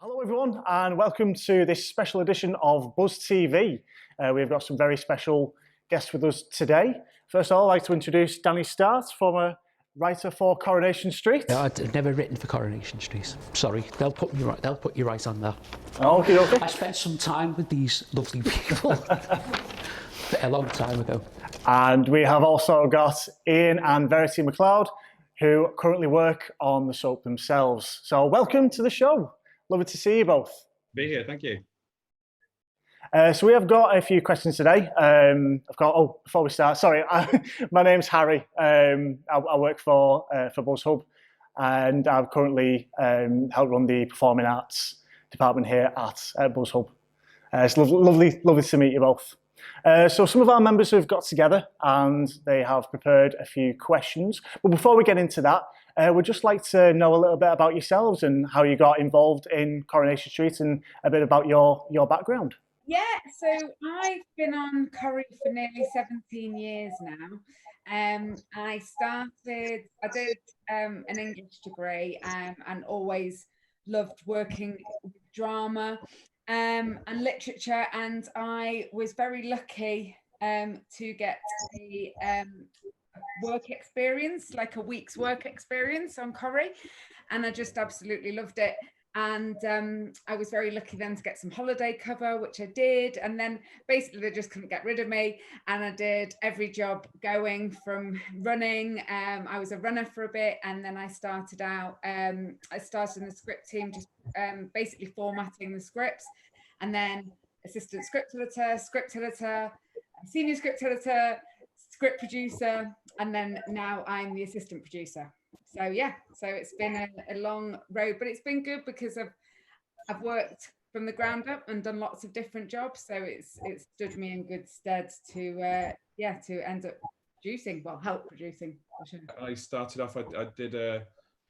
Hello everyone and welcome to this special edition of Buzz TV. We've got some very special guests with us today. First of all, I'd like to introduce Danny Start, former writer for Coronation Street. No, I've never written for Coronation Street. Sorry, they'll put you right on that. Okay. I spent some time with these lovely people a long time ago. And we have also got Iain and Verity Macleod, who currently work on the soap themselves. So welcome to the show. Lovely to see you both. Be here, thank you. So we have got a few questions today. Before we start, sorry, my name's Harry. I work for Buzz Hub, and I currently help run the performing arts department here at Buzz Hub. It's lovely to meet you both. So some of our members have got together and they have prepared a few questions. But before we get into that, we'd just like to know a little bit about yourselves and how you got involved in Coronation Street and a bit about your background. Yeah, so I've been on Corrie for nearly 17 years now. I did an English degree and always loved working with drama and literature, and I was very lucky to get a work experience, like a week's work experience on Corrie, and I just absolutely loved it. And I was very lucky then to get some holiday cover, which I did, and then basically they just couldn't get rid of me, and I did every job going from running. I was a runner for a bit, and then I started in the script team, just basically formatting the scripts, and then assistant script editor, senior script editor, script producer, and then now I'm the assistant producer. So yeah, so it's been a long road, but it's been good because I've worked from the ground up and done lots of different jobs. So it's stood me in good stead to end up producing, help producing. I started off, I did a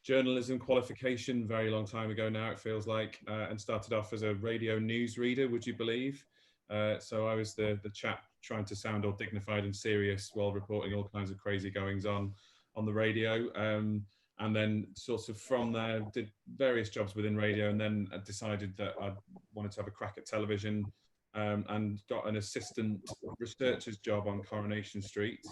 journalism qualification very long time ago now, it feels like, and started off as a radio news reader, would you believe? So I was the chap trying to sound all dignified and serious while reporting all kinds of crazy goings on the radio, and then sort of from there did various jobs within radio, and then I decided that I wanted to have a crack at television, and got an assistant researcher's job on Coronation Street,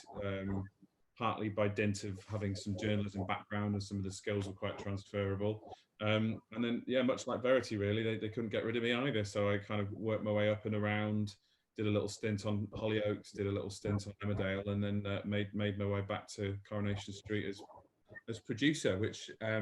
partly by dint of having some journalism background, and some of the skills were quite transferable. And then, yeah, much like Verity, really, they couldn't get rid of me either, so I kind of worked my way up and around, did a little stint on Hollyoaks, did a little stint on Emmerdale, and then made my way back to Coronation Street as producer, which I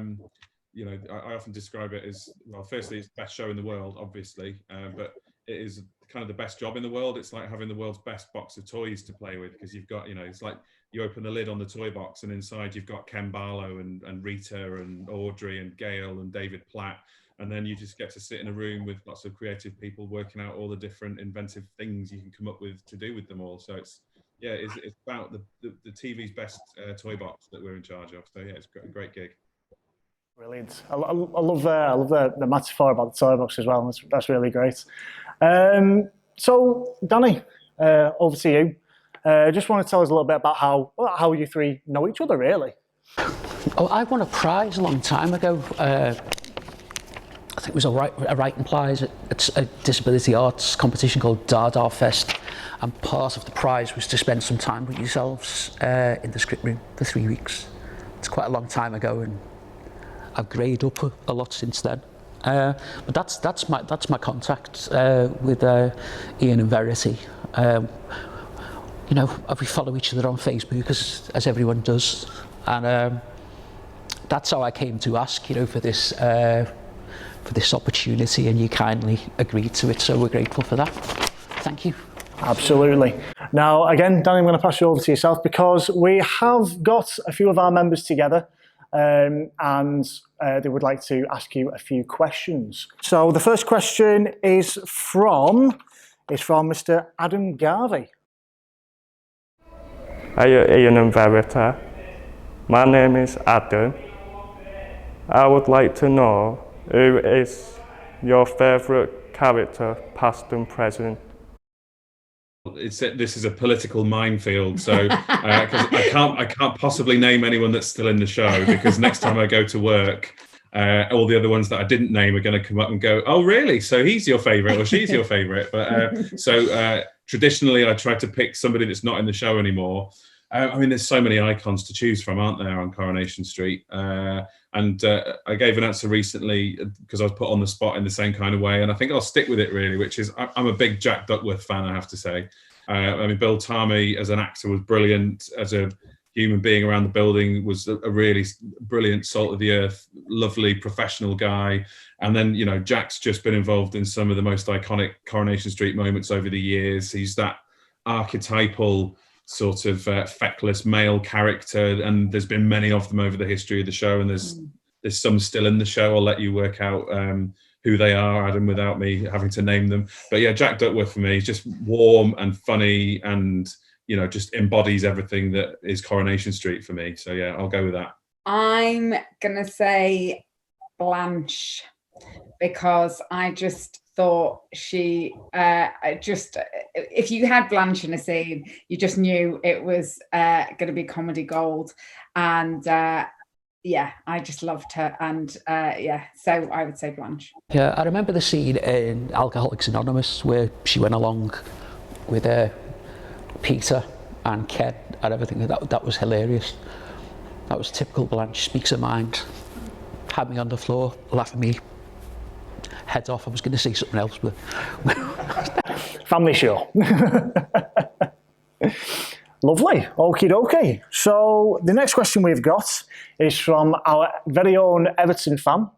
often describe it as, well, firstly, it's the best show in the world, obviously, but it is kind of the best job in the world. It's like having the world's best box of toys to play with, because you've got, it's like you open the lid on the toy box and inside you've got Ken Barlow and Rita and Audrey and Gail and David Platt. And then you just get to sit in a room with lots of creative people working out all the different inventive things you can come up with to do with them all. So it's about the TV's best toy box that we're in charge of. So yeah, it's a great gig. Brilliant. I love the metaphor about the toy box as well. That's really great. So Danny, over to you. Just want to tell us a little bit about how you three know each other, really. Oh, I won a prize a long time ago. I think it was a writing prize at a disability arts competition called Dada Fest, and part of the prize was to spend some time with yourselves in the script room for 3 weeks. It's quite a long time ago, and I've graded up a lot since then. But that's my contact with Iain and Verity. We follow each other on Facebook as everyone does, and that's how I came to ask, for this opportunity, and you kindly agreed to it. So we're grateful for that. Thank you. Absolutely. Now, again, Danny, I'm going to pass you over to yourself because we have got a few of our members together and they would like to ask you a few questions. So the first question is from Mr. Adam Garvey. Hi, Iain and Verity. My name is Adam. I would like to know who is your favourite character, past and present. This is a political minefield, so because I can't possibly name anyone that's still in the show, because next time I go to work, all the other ones that I didn't name are going to come up and go, oh really, so he's your favourite or she's your favourite. But so traditionally I try to pick somebody that's not in the show anymore. I mean, there's so many icons to choose from, aren't there, on Coronation Street? And I gave an answer recently because I was put on the spot in the same kind of way, and I think I'll stick with it really, which is I'm a big Jack Duckworth fan, I have to say. I mean, Bill Tarmy as an actor was brilliant. As a human being around the building was a really brilliant, salt of the earth, lovely professional guy. And then, you know, Jack's just been involved in some of the most iconic Coronation Street moments over the years. He's that archetypal sort of feckless male character, and there's been many of them over the history of the show, and there's some still in the show. I'll let you work out who they are, Adam, without me having to name them. But yeah, Jack Duckworth for me is just warm and funny, and you know, just embodies everything that is Coronation Street for me. So yeah, I'll go with that. I'm gonna say Blanche, because I just thought she if you had Blanche in a scene, you just knew it was going to be comedy gold. And yeah, I just loved her. And yeah, so I would say Blanche. Yeah, I remember the scene in Alcoholics Anonymous where she went along with Peter and Ken and everything. That was hilarious. That was typical Blanche, speaks her mind, had me on the floor, laughing me head off. I was going to say something else, but family show. Lovely. Okie dokie. So the next question we've got is from our very own Everton fan,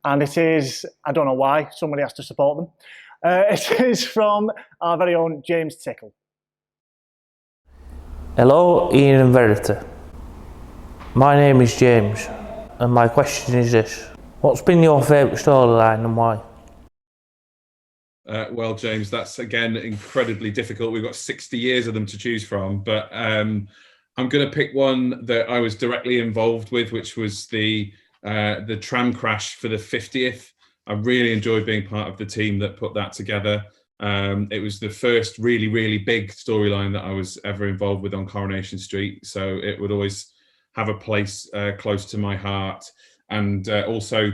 and it is, I don't know why, somebody has to support them. It is from our very own James Tickle. Hello, Iain and Verity. My name is James, and my question is this: what's been your favourite storyline and why? Well, James, that's again incredibly difficult. We've got 60 years of them to choose from, but I'm going to pick one that I was directly involved with, which was the tram crash for the 50th. I really enjoyed being part of the team that put that together. It was the first really, really big storyline that I was ever involved with on Coronation Street, so it would always have a place close to my heart. And also,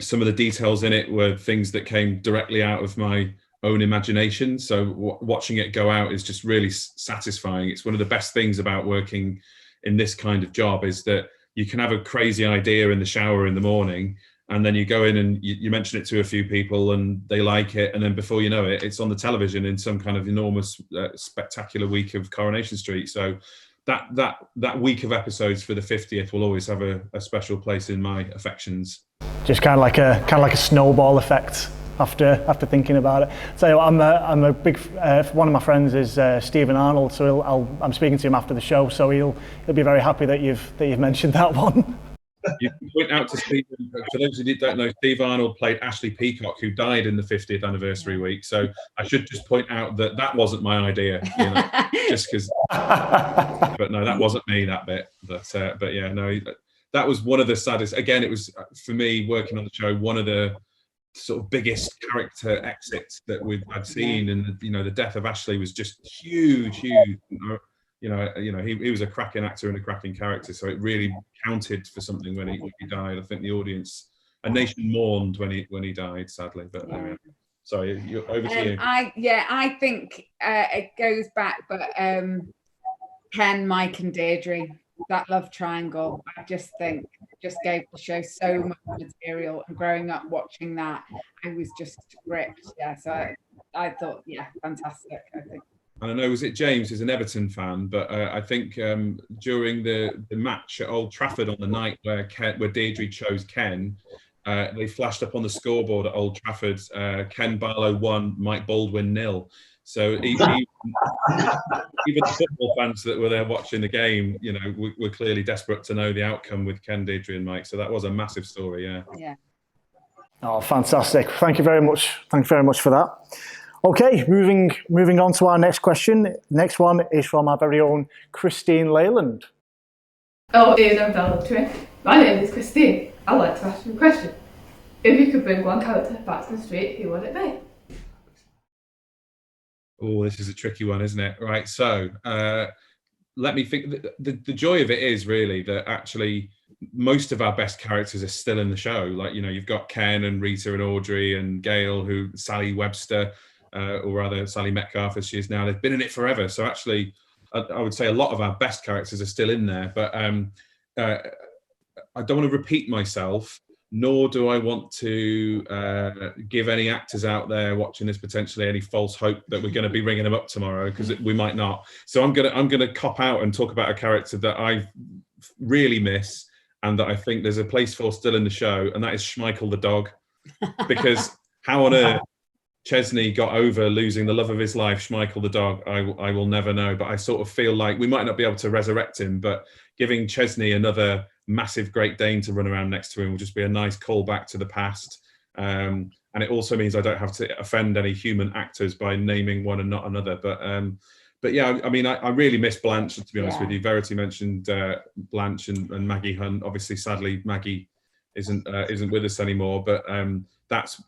some of the details in it were things that came directly out of my own imagination. So watching it go out is just really satisfying. It's one of the best things about working in this kind of job, is that you can have a crazy idea in the shower in the morning, and then you go in and you mention it to a few people and they like it, and then before you know it, it's on the television in some kind of enormous spectacular week of Coronation Street. So that week of episodes for the 50th will always have a special place in my affections. Just kind of like a snowball effect after thinking about it. So I'm a big one of my friends is Stephen Arnold, so I'm speaking to him after the show, so he'll be very happy that you've mentioned that one. You can point out to Stephen, for those who don't know, Steve Arnold played Ashley Peacock, who died in the 50th anniversary week. So I should just point out that wasn't my idea, you know, just because. But no, that wasn't me, that bit. But yeah, no, that was one of the saddest. Again, it was for me working on the show, one of the sort of biggest character exits that I'd seen, and you know, the death of Ashley was just huge. You know, he was a cracking actor and a cracking character, so it really counted for something when he died. I think the audience, a nation mourned when he died, sadly. But anyway, sorry, over to you. I think it goes back, but Ken, Mike, and Deirdre, that love triangle, I just think just gave the show so much material. And growing up watching that, I was just gripped. Yeah, so I thought, yeah, fantastic. I think. And I know, was it James is an Everton fan, but I think during the match at Old Trafford on the night where Deirdre chose Ken, they flashed up on the scoreboard at Old Trafford, Ken Barlow 1, Mike Baldwin 0. So even the football fans that were there watching the game, you know, were clearly desperate to know the outcome with Ken, Deirdre, and Mike. So that was a massive story. Yeah. Yeah. Oh, fantastic! Thank you very much. Thank you very much for that. Okay, moving on to our next question. Next one is from our very own Christine Leyland. Oh, Iain and Verity. My name is Christine. I'd like to ask you a question. If you could bring one character back to the street, who would it be? Oh, this is a tricky one, isn't it? Right. So let me think. The joy of it is really that actually most of our best characters are still in the show. Like, you know, you've got Ken and Rita and Audrey and Gail, Sally Webster, or rather Sally Metcalf as she is now. They've been in it forever. So actually, I would say a lot of our best characters are still in there. But I don't want to repeat myself, nor do I want to give any actors out there watching this potentially any false hope that we're going to be ringing them up tomorrow, because we might not. So I'm gonna cop out and talk about a character that I really miss and that I think there's a place for still in the show, and that is Schmeichel the dog. Because how on earth Chesney got over losing the love of his life, Schmeichel the dog, I will never know. But I sort of feel like we might not be able to resurrect him, but giving Chesney another massive Great Dane to run around next to him will just be a nice callback to the past. And it also means I don't have to offend any human actors by naming one and not another. But yeah, I mean, I really miss Blanche, to be honest with you. Verity mentioned Blanche and Maggie Hunt. Obviously, sadly, Maggie isn't with us anymore. But that's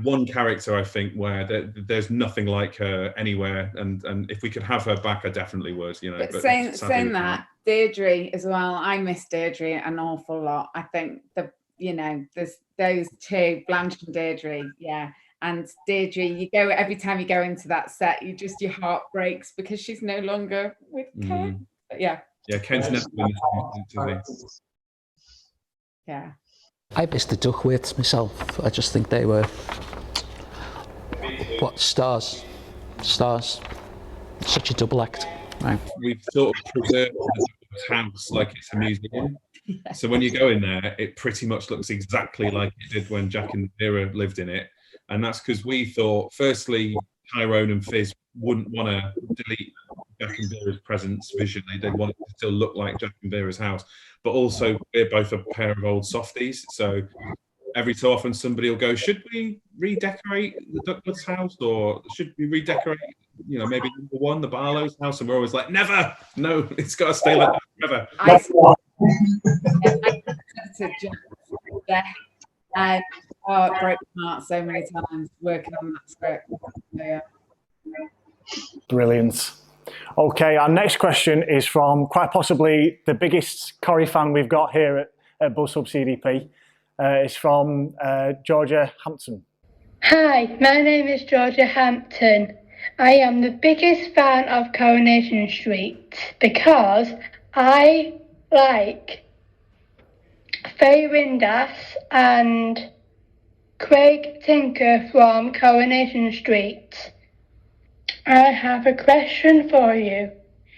one character I think where there's nothing like her anywhere, and if we could have her back, I definitely would. You know, but saying that, Deirdre as well. I miss Deirdre an awful lot. I think there's those two, Blanche and Deirdre, yeah. And Deirdre, every time you go into that set, your heart breaks because she's no longer with Ken. But yeah. Yeah, Ken's never been. Yeah. I miss the Duckwits myself. I just think they were stars. Such a double act. Right. We've sort of preserved the house like it's a museum. Yeah. So when you go in there, it pretty much looks exactly like it did when Jack and Vera lived in it. And that's because we thought, firstly, Tyrone and Fizz wouldn't want to delete Jack and Vera's presence visually. They'd want it to still look like Jack and Vera's house. But also, we're both a pair of old softies. So every so often somebody will go, should we redecorate the Duckwoods house? Or should we redecorate, maybe number one, the Barlow's house? And we're always like, never! No, it's got to stay like that forever. I said and it broke my heart so many times working on that script. So, yeah. Brilliant. Okay, our next question is from quite possibly the biggest Corrie fan we've got here at BuzzHub CDP. It's from Georgia Hampton. Hi, my name is Georgia Hampton. I am the biggest fan of Coronation Street because I like Faye Windass and Craig Tinker from Coronation Street. I have a question for you,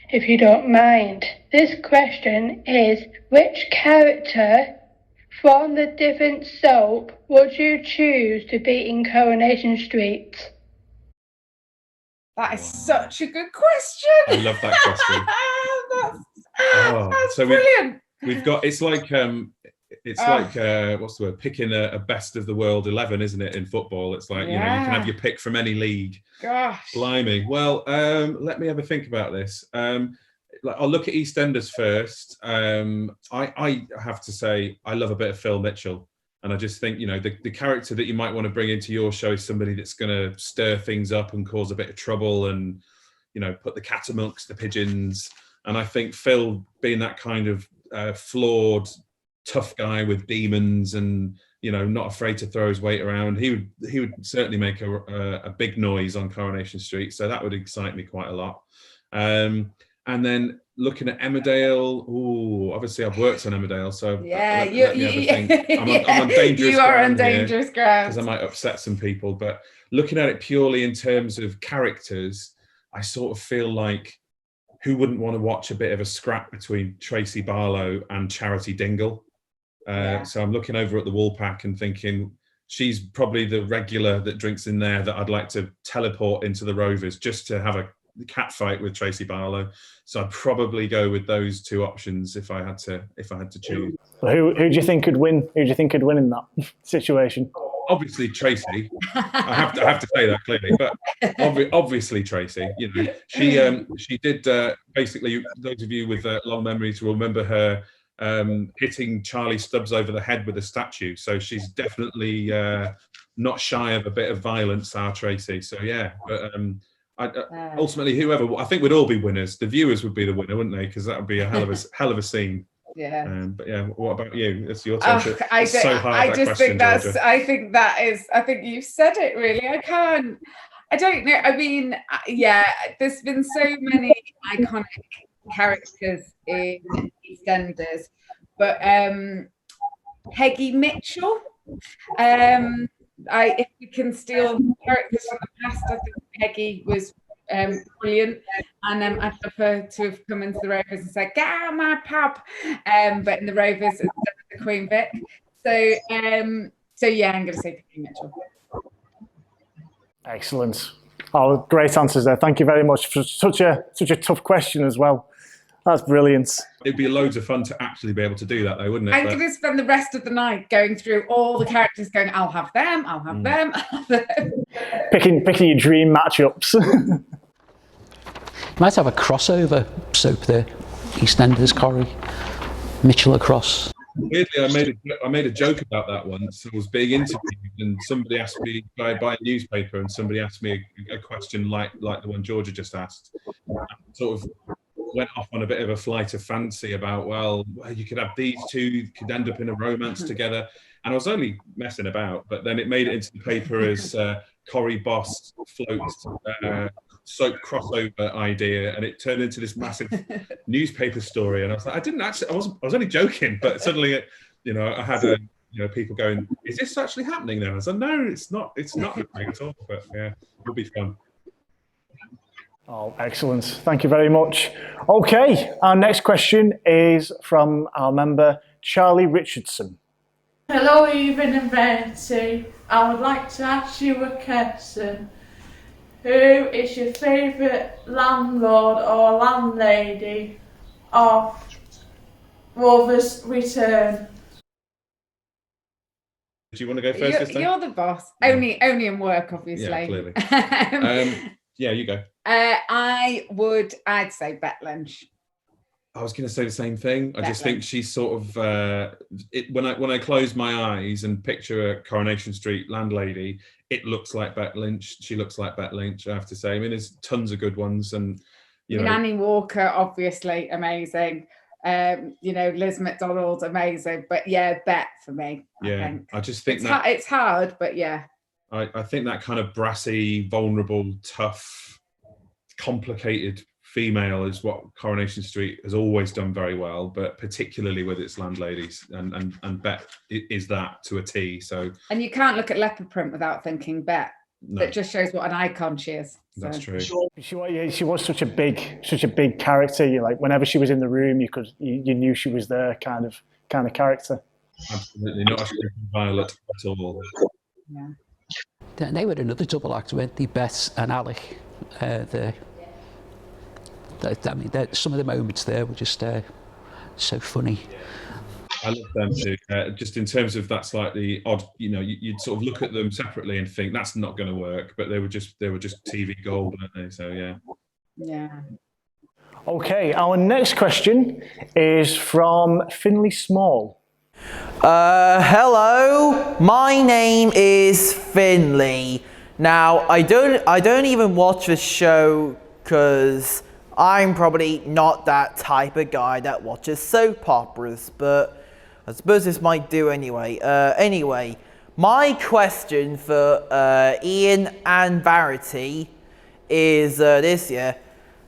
if you don't mind. This question is, which character from the different soap would you choose to be in Coronation Street? That is such a good question. I love that question. that's brilliant. We've got, it's like what's the word? Picking a best of the world 11, isn't it? In football, it's like you can have your pick from any league. Gosh, blimey. Well, let me have a think about this. I'll look at EastEnders first. I have to say I love a bit of Phil Mitchell, and I just think the character that you might want to bring into your show is somebody that's going to stir things up and cause a bit of trouble, and put the cat amongst the pigeons. And I think Phil, being that kind of flawed, tough guy with demons and not afraid to throw his weight around, he would certainly make a big noise on Coronation Street, so that would excite me quite a lot. And then looking at Emmerdale, obviously I've worked on Emmerdale, so yeah, I'm on dangerous you are ground on dangerous ground because I might upset some people. But looking at it purely in terms of characters, I sort of feel like, who wouldn't want to watch a bit of a scrap between Tracy Barlow and Charity Dingle? So I'm looking over at the Woolpack and thinking, she's probably the regular that drinks in there that I'd like to teleport into the Rovers just to have a cat fight with Tracy Barlow. So I'd probably go with those two options if I had to choose. Who do you think could win? Who do you think could win in that situation? Obviously Tracy. I have to say that clearly, but obviously Tracy. You know, she did basically. Those of you with long memories will remember her hitting Charlie Stubbs over the head with a statue. So she's definitely not shy of a bit of violence, our Tracy. So yeah, but ultimately, whoever, I think we'd all be winners. The viewers would be the winner, wouldn't they? Because that would be a hell of a scene. Yeah. But yeah, what about you? It's your turn. I think you said it really. I don't know. I mean, yeah, there's been so many iconic characters in EastEnders, but Peggy Mitchell. If we can steal characters from the past, I think Peggy was brilliant, and I'd love her to have come into the Rovers and said, "Get out of my pub," but in the Rovers instead of the Queen Vic. So yeah, I'm going to say Peggy Mitchell. Excellent. Oh, great answers there. Thank you very much for such a tough question as well. That's brilliant. It'd be loads of fun to actually be able to do that, though, wouldn't it? I'm going to spend the rest of the night going through all the characters, going, "I'll have them, I'll have them, I'll have them." Picking your dream matchups. You might have a crossover soap there. EastEnders, Corrie, Mitchell across. Weirdly, I made a joke about that once. I was being interviewed, and somebody asked me by a newspaper, and somebody asked me a question like the one Georgia just asked. I sort of went off on a bit of a flight of fancy about, well, you could have these two could end up in a romance together, and I was only messing about. But then it made it into the paper as Corrie Boss floats soap crossover idea, and it turned into this massive newspaper story. And I was like, I was only joking, but suddenly I had people going, "Is this actually happening then?" I said, "No, it's not happening at all." But yeah, it'll be fun. Oh, excellent. Thank you very much. Okay, our next question is from our member Charlie Richardson. Hello, Iain and Verity. I would like to ask you a question. Who is your favourite landlord or landlady of Rovers Return? Do you want to go first this time? You're the boss. Only in work, obviously. Yeah, clearly. Yeah, you go. I'd say Bet Lynch. I was going to say the same thing. I just think she's sort of when I close my eyes and picture a Coronation Street landlady, it looks like Bet Lynch. She looks like Bet Lynch, I have to say. I mean, there's tons of good ones, and Annie Walker, obviously amazing. Liz McDonald, amazing. But yeah, Bet for me. I just think it's hard, but yeah. I think that kind of brassy, vulnerable, tough, complicated female is what Coronation Street has always done very well, but particularly with its landladies, and Bet is that to a T. So, and you can't look at Leopard Print without thinking Bet. No. That just shows what an icon she is. So. That's true. She was such a big character. You like whenever she was in the room, you knew she was there, kind of character. Absolutely not a Violet at all. Yeah. They were another double act, weren't they? Beth and Alec. Some of the moments there were just so funny. I love them too. Just in terms of that slightly odd, you'd sort of look at them separately and think that's not going to work, but they were just TV gold, weren't they? So yeah. Yeah. Okay, our next question is from Finley Small. Hello, my name is Finley. Now, I don't even watch the show because I'm probably not that type of guy that watches soap operas, but I suppose this might do anyway. Anyway, my question for Iain and Verity is this year.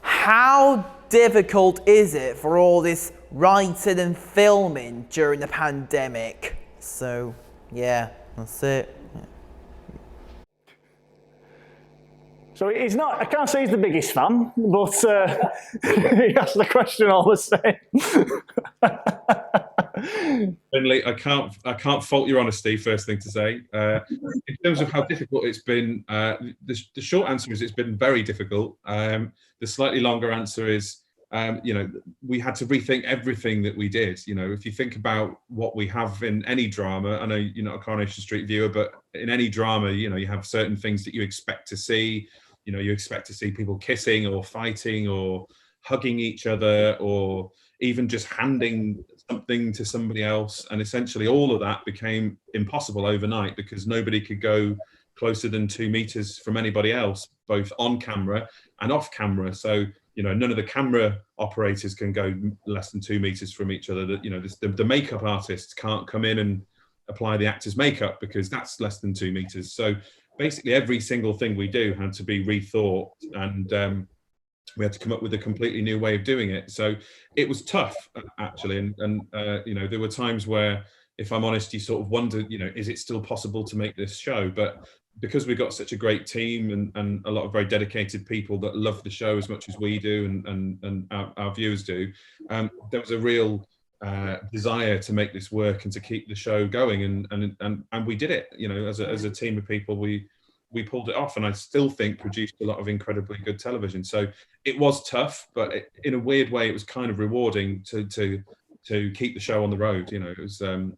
How difficult is it for all this writing and filming during the pandemic? So, yeah, that's it. So I can't say he's the biggest fan, but he asked the question all the same. Finley, I can't fault your honesty. First thing to say, in terms of how difficult it's been, the short answer is it's been very difficult. The slightly longer answer is, we had to rethink everything that we did. If you think about what we have in any drama, I know you're not a Coronation Street viewer, but in any drama, you have certain things that you expect to see. You expect to see people kissing or fighting or hugging each other, or even just handing something to somebody else. And essentially all of that became impossible overnight because nobody could go closer than 2 meters from anybody else, both on camera and off camera. So, none of the camera operators can go less than 2 meters from each other. The makeup artists can't come in and apply the actor's makeup because that's less than 2 meters. So basically every single thing we do had to be rethought, and we had to come up with a completely new way of doing it. So it was tough, actually. And there were times where, if I'm honest, you sort of wondered, is it still possible to make this show? But because we've got such a great team and a lot of very dedicated people that love the show as much as we do and our viewers do, there was a real desire to make this work and to keep the show going. And we did it, as a team of people, we pulled it off, and I still think produced a lot of incredibly good television. So it was tough, but in a weird way, it was kind of rewarding to keep the show on the road. It was a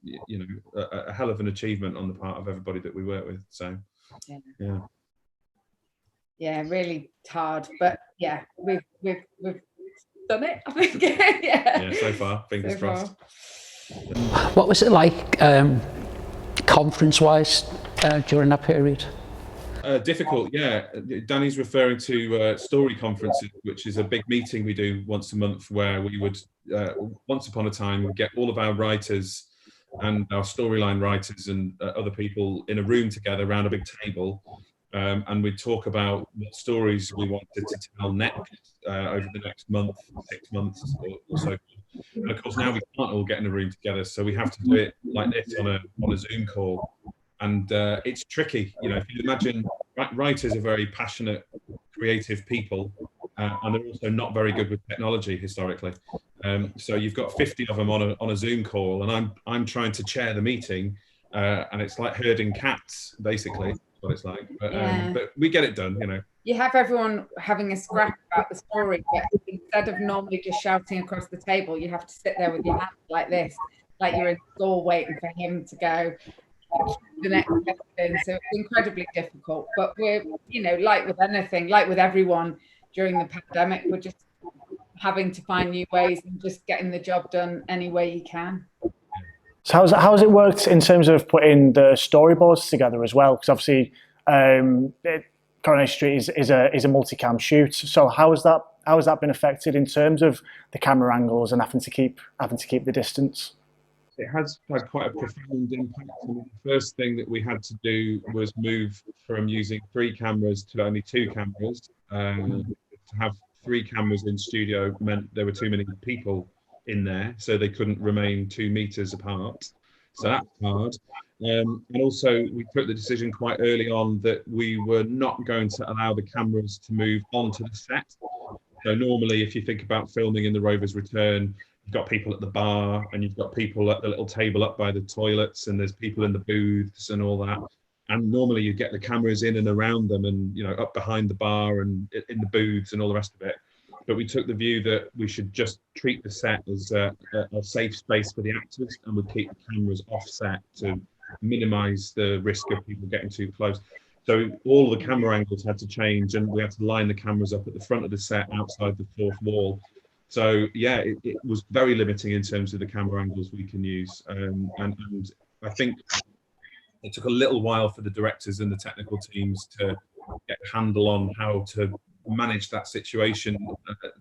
hell of an achievement on the part of everybody that we work with. So yeah, really hard, but yeah, we've done it, I think. yeah, so far, fingers crossed. What was it like conference-wise during that period? Difficult, yeah. Danny's referring to story conferences, which is a big meeting we do once a month, where we would, once upon a time, we'd get all of our writers and our storyline writers and other people in a room together around a big table, and we'd talk about what stories we wanted to tell next over the next month, 6 months or so. And of course, now we can't all get in a room together, so we have to do it like this on a Zoom call. And it's tricky, if you imagine, writers are very passionate, creative people, and they're also not very good with technology historically. So you've got 50 of them on a Zoom call, and I'm trying to chair the meeting, and it's like herding cats, basically. That's what it's like. But we get it done, You have everyone having a scrap about the story, but instead of normally just shouting across the table, you have to sit there with your hands like this, like you're in school waiting for him to go the next question. So it's incredibly difficult, but we're like with anything, like with everyone during the pandemic, we're just having to find new ways and just getting the job done any way you can. So how's it worked in terms of putting the storyboards together as well? Because obviously Coronation Street is a multicam shoot, so how has that been affected in terms of the camera angles and having to keep the distance? It has had quite a profound impact. The first thing that we had to do was move from using 3 cameras to only 2 cameras. To have 3 cameras in studio meant there were too many people in there, so they couldn't remain 2 meters apart. So that's hard. And also, we took the decision quite early on that we were not going to allow the cameras to move onto the set. So normally, if you think about filming in The Rover's Return, you've got people at the bar, and you've got people at the little table up by the toilets, and there's people in the booths and all that. And normally you get the cameras in and around them, and up behind the bar and in the booths and all the rest of it. But we took the view that we should just treat the set as a safe space for the actors, and would keep the cameras off set to minimise the risk of people getting too close. So all the camera angles had to change, and we had to line the cameras up at the front of the set outside the 4th wall. So yeah, it was very limiting in terms of the camera angles we can use, and I think it took a little while for the directors and the technical teams to get a handle on how to manage that situation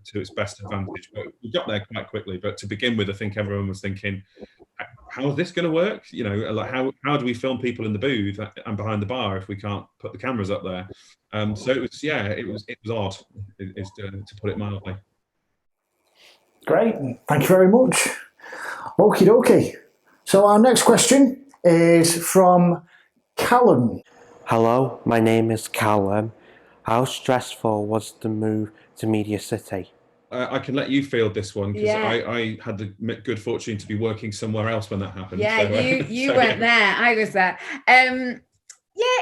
to its best advantage. But we got there quite quickly. But to begin with, I think everyone was thinking, how is this going to work? Like how do we film people in the booth and behind the bar if we can't put the cameras up there? So it was odd, to put it mildly. Great, thank you very much. Okie dokie. So our next question is from Callum. Hello, my name is Callum. How stressful was the move to Media City? I can let you field this one because Yeah. I had the good fortune to be working somewhere else when that happened. Yeah, so, you weren't there. I was there. Yeah,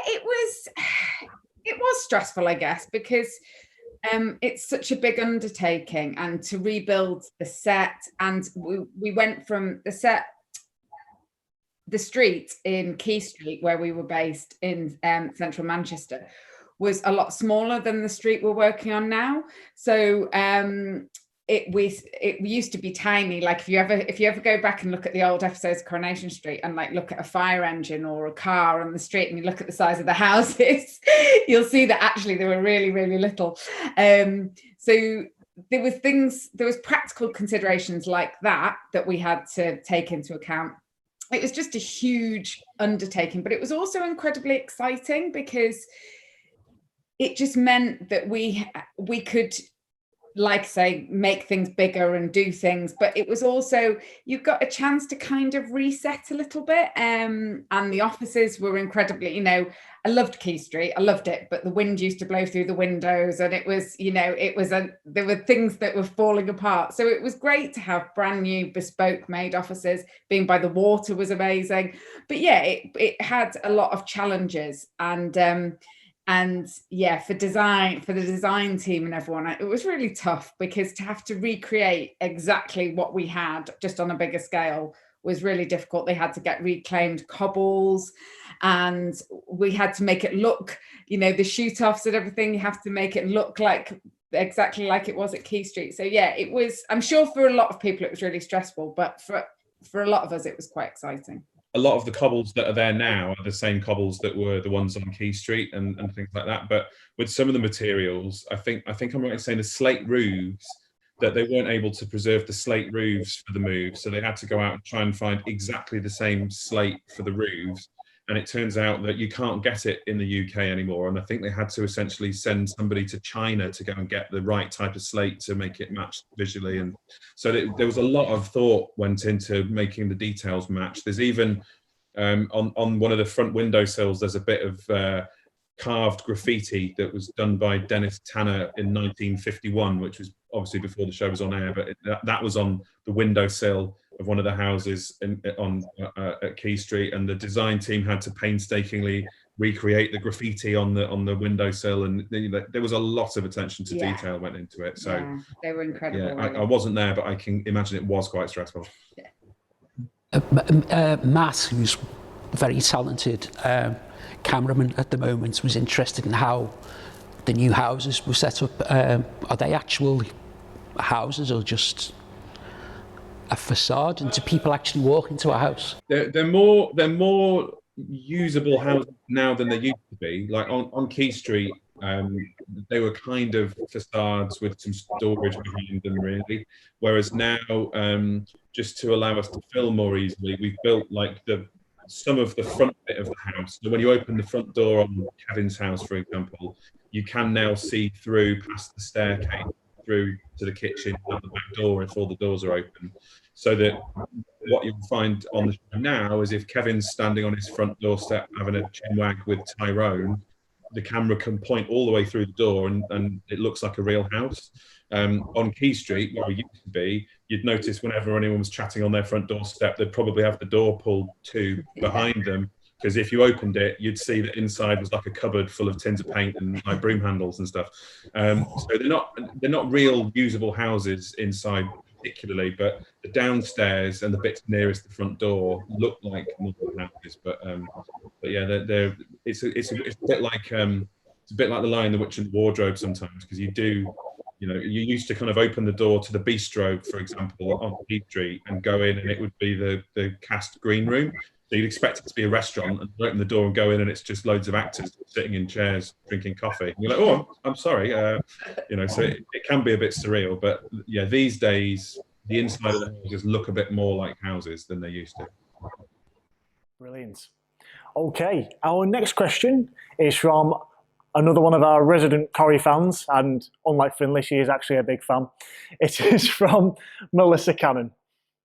it was stressful, I guess, because it's such a big undertaking, and to rebuild the set, and we went from the street in Key Street, where we were based in central Manchester, was a lot smaller than the street we're working on now. So it used to be tiny. Like if you ever go back and look at the old episodes of Coronation Street and like look at a fire engine or a car on the street, and you look at the size of the houses, you'll see that actually they were really, really little. So there was practical considerations like that we had to take into account. It was just a huge undertaking, but it was also incredibly exciting because it just meant that we could, like say, make things bigger and do things, but it was also, you got a chance to kind of reset a little bit. And the offices were incredibly, I loved Key Street, I loved it, but the wind used to blow through the windows, and it was, there were things that were falling apart. So it was great to have brand new bespoke made offices. Being by the water was amazing, but yeah, it had a lot of challenges, and yeah, for the design team and everyone, it was really tough, because to have to recreate exactly what we had just on a bigger scale was really difficult. They had to get reclaimed cobbles, and we had to make it look, the shoot-offs and everything, you have to make it look like exactly like it was at Key Street. So yeah, it was, I'm sure for a lot of people it was really stressful, but for a lot of us it was quite exciting. A lot of the cobbles that are there now are the same cobbles that were the ones on Key Street and things like that. But with some of the materials, I think I'm right in saying the slate roofs, that they weren't able to preserve the slate roofs for the move. So they had to go out and try and find exactly the same slate for the roofs. And it turns out that you can't get it in the UK anymore. And I think they had to essentially send somebody to China to go and get the right type of slate to make it match visually. And so there was a lot of thought went into making the details match. There's even on one of the front windowsills, there's a bit of carved graffiti that was done by Dennis Tanner in 1951, which was obviously before the show was on air, but that was on the windowsill of one of the houses at Key Street, and the design team had to painstakingly recreate the graffiti on the windowsill, and there was a lot of attention to detail went into it. So yeah, they were incredible. Yeah, I wasn't there, but I can imagine it was quite stressful. Yeah. Matt, who's a very talented cameraman at the moment, was interested in how the new houses were set up. Are they actual houses or just a facade, and do people actually walk into a house? They're more usable houses now than they used to be. Like on Key Street, they were kind of facades with some storage behind them, really. Whereas now, just to allow us to film more easily, we've built like some of the front bit of the house. So when you open the front door on Kevin's house, for example, you can now see through past the staircase through to the kitchen and the back door if all the doors are open. So that what you'll find on the show now is if Kevin's standing on his front doorstep having a chinwag with Tyrone, the camera can point all the way through the door and it looks like a real house. On Key Street, where we used to be, you'd notice whenever anyone was chatting on their front doorstep, they'd probably have the door pulled to behind them, because if you opened it, you'd see that inside was like a cupboard full of tins of paint and like broom handles and stuff. So they're not real usable houses inside particularly, but the downstairs and the bits nearest the front door look like normal houses. But yeah, it's a bit like the Lion, the Witch and the Wardrobe sometimes, because you used to kind of open the door to the bistro, for example, on Key Street and go in, and it would be the cast green room. So you'd expect it to be a restaurant, and you open the door and go in, and it's just loads of actors sitting in chairs drinking coffee. And you're like, oh, I'm sorry, so it can be a bit surreal. But yeah, these days the inside of the houses look a bit more like houses than they used to. Brilliant. Okay, our next question is from another one of our resident Corrie fans, and unlike Finlay, she is actually a big fan. It is from Melissa Cannon.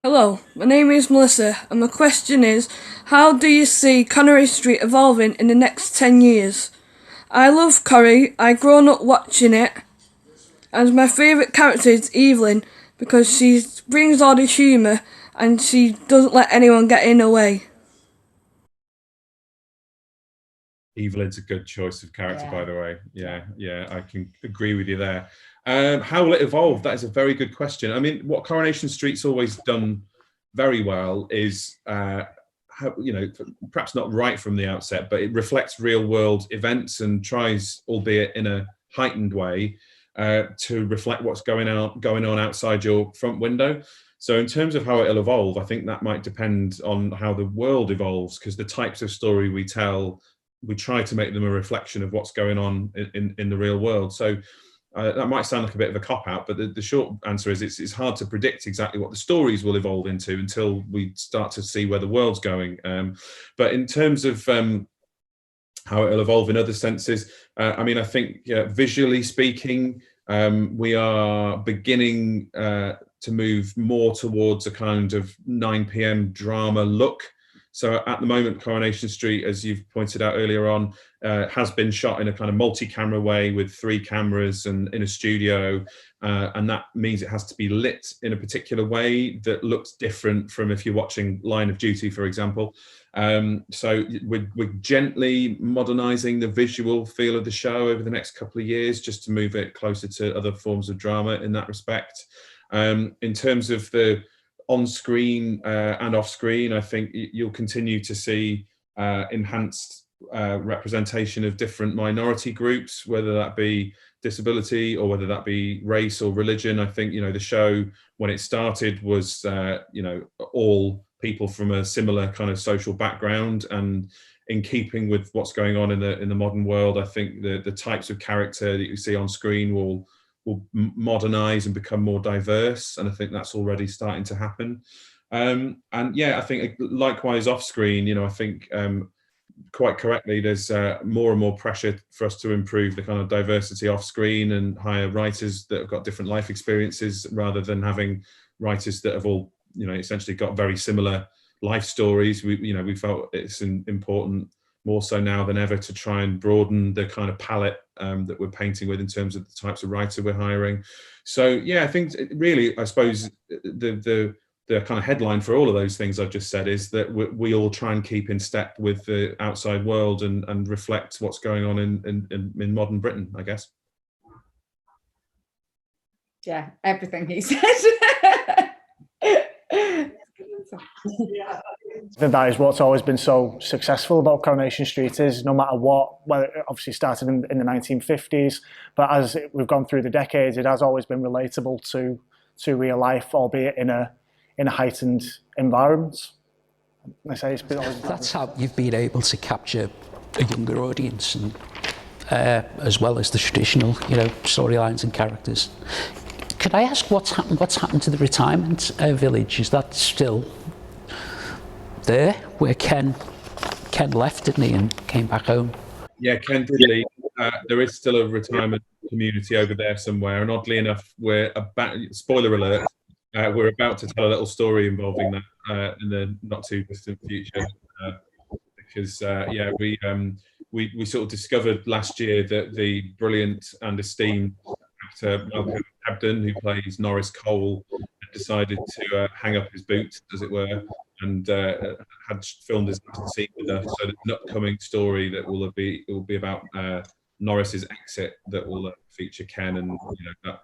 Hello, my name is Melissa, and my question is, how do you see Coronation Street evolving in the next 10 years? I love Corrie, I've grown up watching it, and my favourite character is Evelyn because she brings all the humour and she doesn't let anyone get in her way. Evelyn's a good choice of character, by the way. Yeah, I can agree with you there. How will it evolve? That is a very good question. I mean, what Coronation Street's always done very well is, perhaps not right from the outset, but it reflects real world events and tries, albeit in a heightened way, to reflect what's going on outside your front window. So in terms of how it'll evolve, I think that might depend on how the world evolves, because the types of story we tell, we try to make them a reflection of what's going on in the real world. So that might sound like a bit of a cop-out, but the short answer is it's hard to predict exactly what the stories will evolve into until we start to see where the world's going. But in terms of how it'll evolve in other senses, I mean, I think visually speaking, we are beginning to move more towards a kind of 9 p.m. drama look. So at the moment, Coronation Street, as you've pointed out earlier on, has been shot in a kind of multi-camera way with 3 cameras and in a studio. And that means it has to be lit in a particular way that looks different from if you're watching Line of Duty, for example. So we're gently modernising the visual feel of the show over the next couple of years, just to move it closer to other forms of drama in that respect. In terms of the on-screen and off-screen, I think you'll continue to see enhanced representation of different minority groups, whether that be disability or whether that be race or religion. I think, the show, when it started, was, all people from a similar kind of social background, and in keeping with what's going on in the modern world, I think the types of character that you see on screen will modernize and become more diverse, and I think that's already starting to happen. And yeah, I think likewise off screen, I think quite correctly, there's more and more pressure for us to improve the kind of diversity off screen and hire writers that have got different life experiences, rather than having writers that have all essentially got very similar life stories. We felt it's important, more so now than ever, to try and broaden the kind of palette that we're painting with in terms of the types of writer we're hiring. So yeah, I think really, I suppose the kind of headline for all of those things I've just said is that we all try and keep in step with the outside world and reflect what's going on in modern Britain, I guess. Yeah, everything he said. I think that is what's always been so successful about Coronation Street, is no matter what, well, it obviously started in the 1950s, but as we've gone through the decades, it has always been relatable to real life, albeit in a heightened environment. I say it's been always. That's how you've been able to capture a younger audience, and as well as the traditional, storylines and characters. Could I ask what's happened to the retirement village? Is that still there, where Ken left, didn't he, and came back home? Yeah, Ken did leave. There is still a retirement community over there somewhere, and oddly enough, we're about, spoiler alert, we're about to tell a little story involving that in the not too distant future, because we sort of discovered last year that the brilliant and esteemed actor Malcolm Hebden, who plays Norris Cole, had decided to hang up his boots, as it were, and had filmed his last scene with us. So there's an upcoming story that will be about Norris's exit, that will feature Ken and that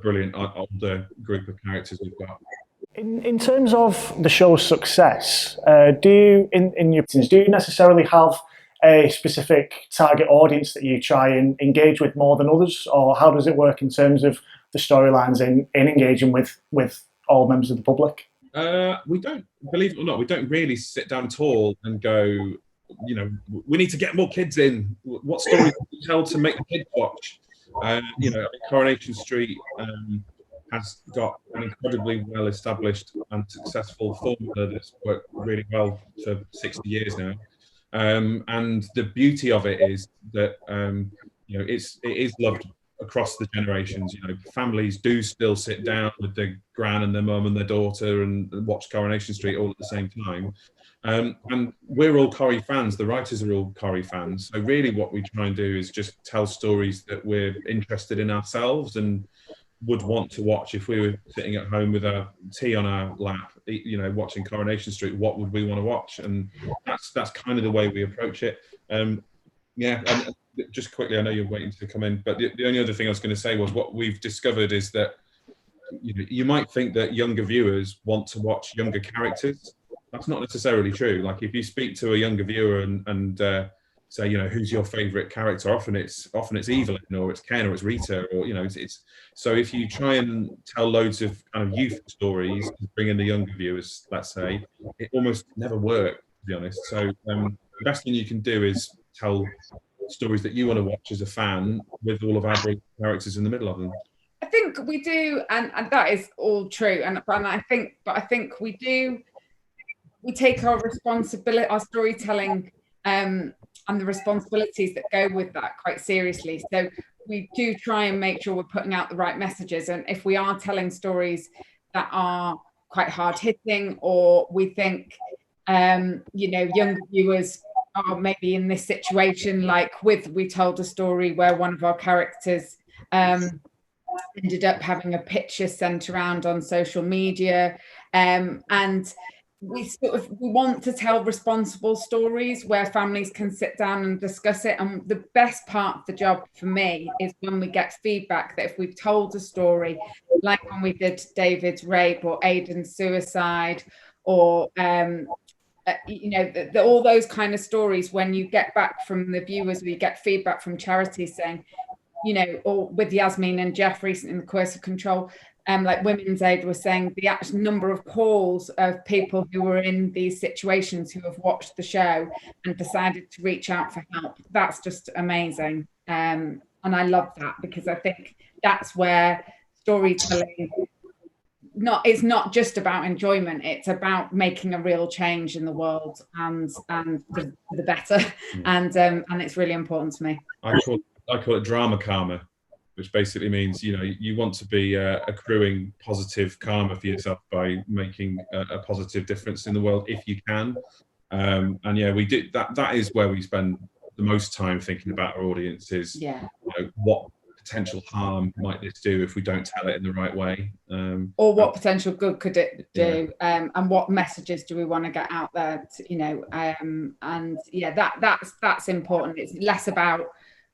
brilliant older group of characters we've got. In terms of the show's success, do you necessarily have a specific target audience that you try and engage with more than others, or how does it work in terms of the storylines in engaging with all members of the public? We don't, believe it or not, we don't really sit down at all and go, we need to get more kids in. What stories can we tell to make the kids watch? Coronation Street has got an incredibly well-established and successful formula that's worked really well for 60 years now. And the beauty of it is that it is loved across the generations. You know, families do still sit down with their gran and their mum and their daughter and watch Coronation Street all at the same time. And we're all Corrie fans. The writers are all Corrie fans. So really what we try and do is just tell stories that we're interested in ourselves and would want to watch. If we were sitting at home with our tea on our lap, you know, watching Coronation Street, what would we want to watch? And that's kind of the way we approach it. Yeah, and just quickly, I know you're waiting to come in, but the only other thing I was going to say was what we've discovered is that you might think that younger viewers want to watch younger characters. That's not necessarily true. Like if you speak to a younger viewer and say, you know, who's your favorite character? Often it's Evelyn, or it's Ken, or it's Rita, or you know, it's so if you try and tell loads of kind of youth stories and bring in the younger viewers, let's say, it almost never works, to be honest. So the best thing you can do is tell stories that you want to watch as a fan with all of our characters in the middle of them. I think we do, and that is all true. And I think we do. We take our responsibility, our storytelling, and the responsibilities that go with that quite seriously. So we do try and make sure we're putting out the right messages. And if we are telling stories that are quite hard hitting, or we think, you know, younger viewers are maybe in this situation, like we told a story where one of our characters ended up having a picture sent around on social media, and we want to tell responsible stories where families can sit down and discuss it. And the best part of the job for me is when we get feedback that if we've told a story, like when we did David's rape or Aidan's suicide, or you know, all those kind of stories, when you get back from the viewers, or you get feedback from charities saying, you know, or with Yasmin and Jeff recently in the Coercive Control, like Women's Aid was saying, the actual number of calls of people who were in these situations who have watched the show and decided to reach out for help. That's just amazing. And I love that, because I think that's where storytelling it's not just about enjoyment, it's about making a real change in the world and for the better. And it's really important to me. I call it drama karma, which basically means, you know, you want to be accruing positive karma for yourself by making a positive difference in the world if you can. And yeah, we did that. That is where we spend the most time thinking about our audiences. Yeah. You know, what potential harm might this do if we don't tell it in the right way? Or what potential good could it do? Yeah. And what messages do we want to get out there? To, you know, and yeah, that's important. It's less about,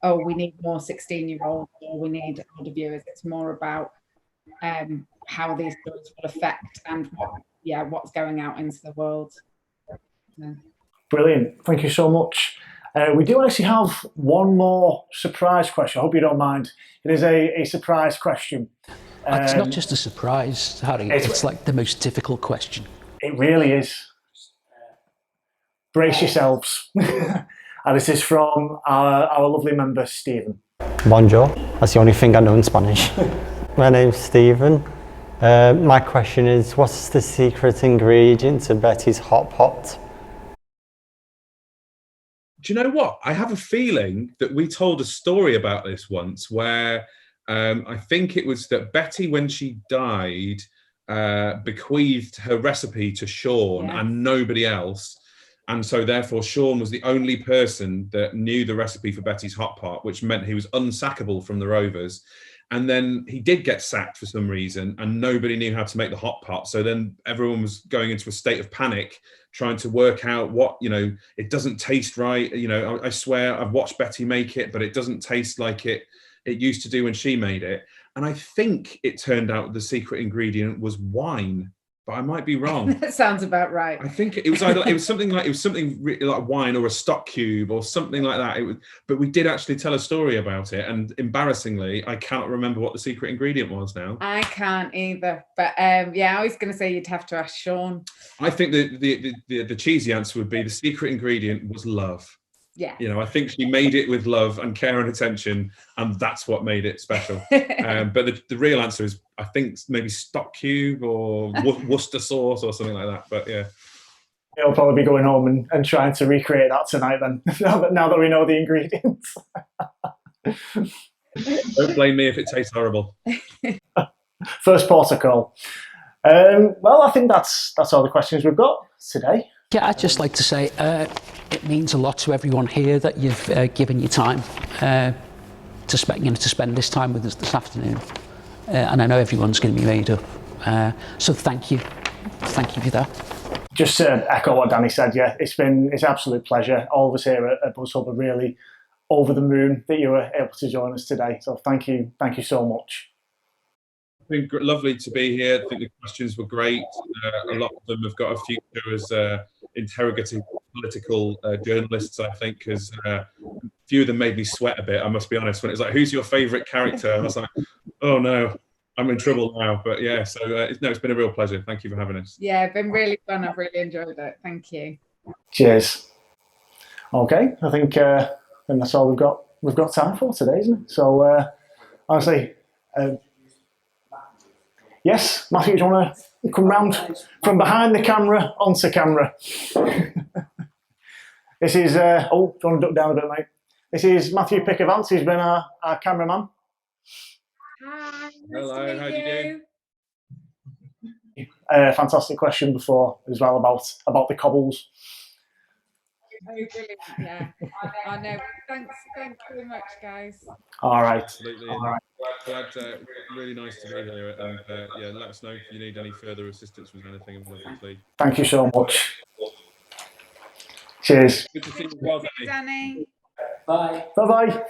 oh, we need more 16-year-olds or we need older viewers. It's more about how these stories will affect and what's going out into the world. Yeah. Brilliant. Thank you so much. We do actually have one more surprise question. I hope you don't mind. It is a surprise question. It's not just a surprise, Harry. It's like the most difficult question. It really is. Brace yourselves. And this is from our lovely member, Stephen. Bonjour. That's the only thing I know in Spanish. My name's Stephen. My question is, what's the secret ingredient to Betty's hot pot? Do you know what? I have a feeling that we told a story about this once where I think it was that Betty, when she died, bequeathed her recipe to Sean and nobody else. And so therefore Sean was the only person that knew the recipe for Betty's hot pot, which meant he was unsackable from the Rovers. And then he did get sacked for some reason and nobody knew how to make the hot pot. So then everyone was going into a state of panic, trying to work out what, you know, it doesn't taste right. You know, I swear I've watched Betty make it, but it doesn't taste like it used to do when she made it. And I think it turned out the secret ingredient was wine, but I might be wrong. That sounds about right. I think it was something like wine or a stock cube or something like that. But we did actually tell a story about it, and embarrassingly, I cannot remember what the secret ingredient was now. I can't either. But yeah, I was going to say you'd have to ask Sean. I think the cheesy answer would be the secret ingredient was love. Yeah. You know, I think she made it with love and care and attention, and that's what made it special. But the real answer is, I think, maybe stock cube or Worcester sauce or something like that. But yeah. He'll probably be going home and trying to recreate that tonight then, now that we know the ingredients. Don't blame me if it tastes horrible. First port of call. Well, I think that's all the questions we've got today. Yeah, I'd just like to say it means a lot to everyone here that you've given your time to spend this time with us this afternoon. And I know everyone's going to be made up. So thank you for that. Just to echo what Danny said, yeah, it's an absolute pleasure. All of us here at Buzz Hub are really over the moon that you were able to join us today. So thank you so much. It's been lovely to be here. I think the questions were great. A lot of them have got a future as interrogative political journalists, I think, because a few of them made me sweat a bit, I must be honest, when it was like, who's your favourite character? And I was like, oh no, I'm in trouble now. But yeah, so it's been a real pleasure. Thank you for having us. Yeah, it's been really fun. I've really enjoyed it. Thank you. Cheers. Okay, I think that's all we've got time for today, isn't it? So honestly, yes, Matthew, do you want to come round from behind the camera onto camera? This is, do you want to duck down a bit, mate? This is Matthew Pickavance. He's been our cameraman. Hi. Hello, how do you do? Fantastic question before as well about the cobbles. Oh, brilliant. Yeah, I know. Thanks very much, guys. All right. Absolutely. Glad, really nice to be here. And yeah, let us know if you need any further assistance with anything. Thank you so much. Cheers. Good to see you as well, Danny. Bye. Bye-bye.